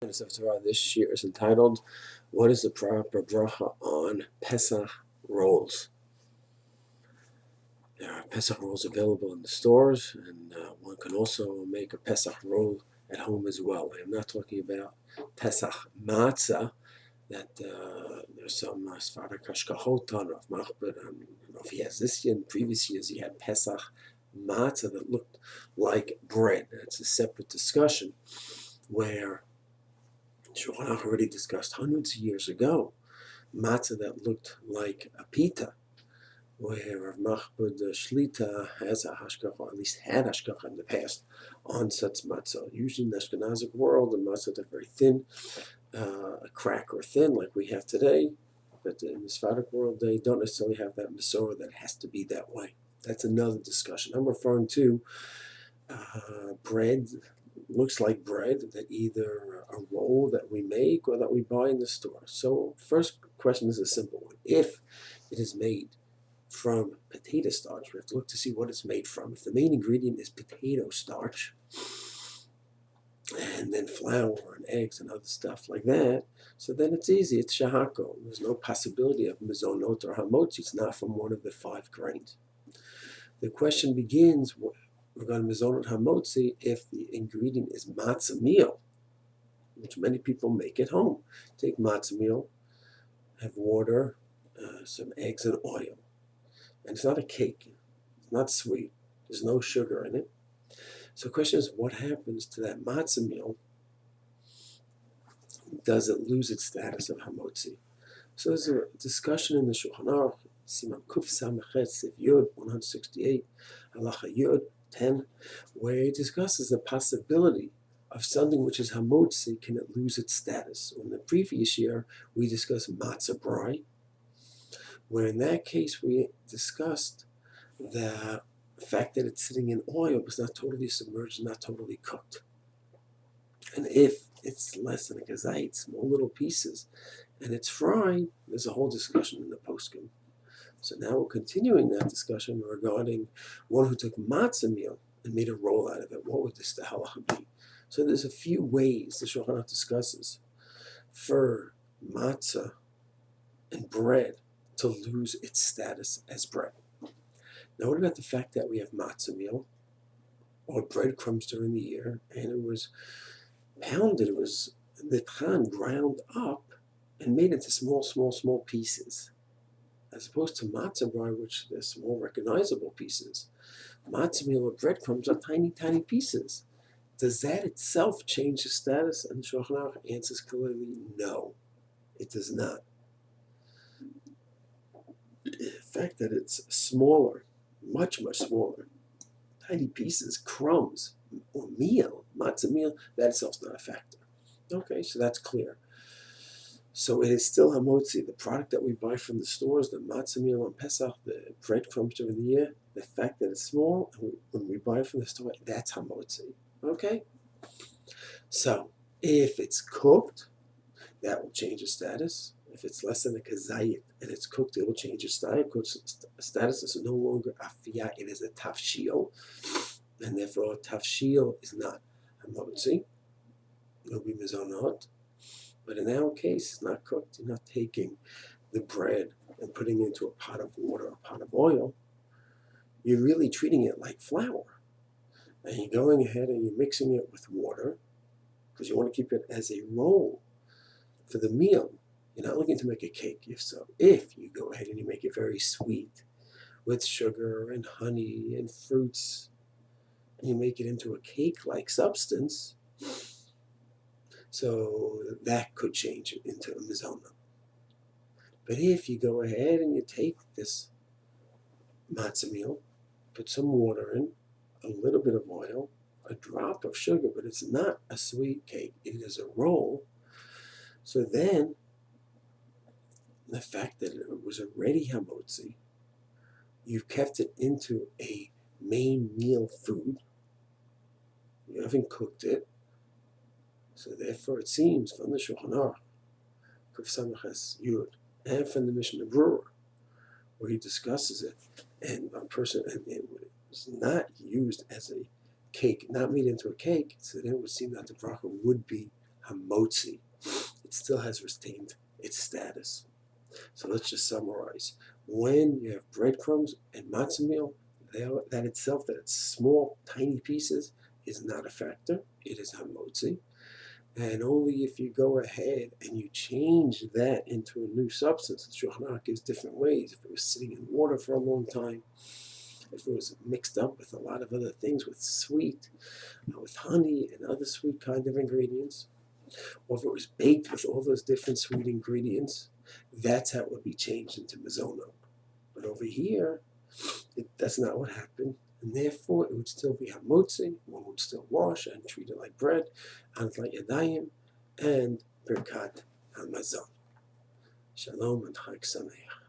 Of Torah this year is entitled, "What is the proper bracha on Pesach rolls?" There are Pesach rolls available in the stores, and one can also make a Pesach roll at home as well. I am not talking about Pesach matzah that there's some Sephardic hashkahot on of Machbet. I don't know if he has this year. In previous years, he had Pesach matzah that looked like bread. That's a separate discussion where Shulchan Aruch already discussed hundreds of years ago matzah that looked like a pita, where Rav Machbud Shlita has a hashgacha, or at least had hashgacha in the past, on such matzah. Usually in the Ashkenazic world, the matzah are very thin, a crack or thin like we have today, but in the Sephardic world, they don't necessarily have that Masorah that has to be that way. That's another discussion. I'm referring to bread. Looks like bread that either a roll that we make or that we buy in the store. So first question is a simple one. If it is made from potato starch, we have to look to see what it's made from. If the main ingredient is potato starch, and then flour and eggs and other stuff like that, so then it's easy. It's shahako. There's no possibility of mizonot or hamotzi. It's not from one of the 5 grains. The question begins regarding mizonot hamotzi if the ingredient is matzah meal, which many people make at home. Take matzah meal, have water, some eggs and oil. And it's not a cake. It's not sweet. There's no sugar in it. So the question is, what happens to that matzah meal? Does it lose its status of hamotzi? So there's a discussion in the Shulchan Aruch, Siman Kuf Samachet Sif Yud 168, Halacha Yud 10, where he discusses the possibility of something which is hamotzi, can it lose its status? In the previous year, we discussed matzah brai, where in that case we discussed the fact that it's sitting in oil, but it's not totally submerged, not totally cooked. And if it's less than a gazait, small little pieces, and it's fried, there's a whole discussion in the poskim. So now we're continuing that discussion regarding one who took matzah meal and made a roll out of it. What would this the halacha be? So there's a few ways the Shulchan Aruch discusses for matzah and bread to lose its status as bread. Now, what about the fact that we have matzah meal or breadcrumbs during the year, and it was pounded, it was nitchan, ground up, and made into small pieces, as opposed to matzah brai, which they're small, recognizable pieces. Matzah meal or breadcrumbs are tiny pieces. Does that itself change the status? And the Shulchan Aruch answers clearly, no, it does not. The fact that it's smaller, much smaller, tiny pieces, crumbs, or meal, matzah meal, that itself is not a factor. Okay, so that's clear. So it is still hamotzi, the product that we buy from the stores, the matzah meal on Pesach, the breadcrumbs during the year, the fact that it's small, and when we buy it from the store, that's hamotzi. Okay? So if it's cooked, that will change its status. If it's less than a kazayit and it's cooked, it will change its status. It's no longer afiyah, it is a tafshil, and therefore a tafshil is not hamotzi. It will be mizonot. But in our case, it's not cooked. You're not taking the bread and putting it into a pot of water, a pot of oil. You're really treating it like flour. And you're going ahead and you're mixing it with water because you want to keep it as a roll for the meal. You're not looking to make a cake. If you go ahead and you make it very sweet with sugar and honey and fruits, and you make it into a cake-like substance, so that could change it into a mizona. But if you go ahead and you take this matzah meal, put some water in, a little bit of oil, a drop of sugar, but it's not a sweet cake, it is a roll. So then, the fact that it was already hamotzi, you've kept it into a main meal food, you haven't cooked it, so therefore it seems from the Shulchan Aruch, Kuf Samachet Yud, and from the Mishnah Brewer, where he discusses it, and a person, and it was not used as a cake, not made into a cake, so then it would seem that the bracha would be hamotzi. It still has retained its status. So let's just summarize. When you have breadcrumbs and matzah meal, that itself, that it's small, tiny pieces, is not a factor. It is hamotzi. And only if you go ahead and you change that into a new substance, the Shulchan Aruch gives different ways. If it was sitting in water for a long time, if it was mixed up with a lot of other things, with sweet, with honey and other sweet kind of ingredients, or if it was baked with all those different sweet ingredients, that's how it would be changed into mazono. But over here, that's not what happened, and therefore it would still be hamotzi. One would still wash and treat it like bread, antlat yadayim, and birkat hamazon. Shalom and chag sameach.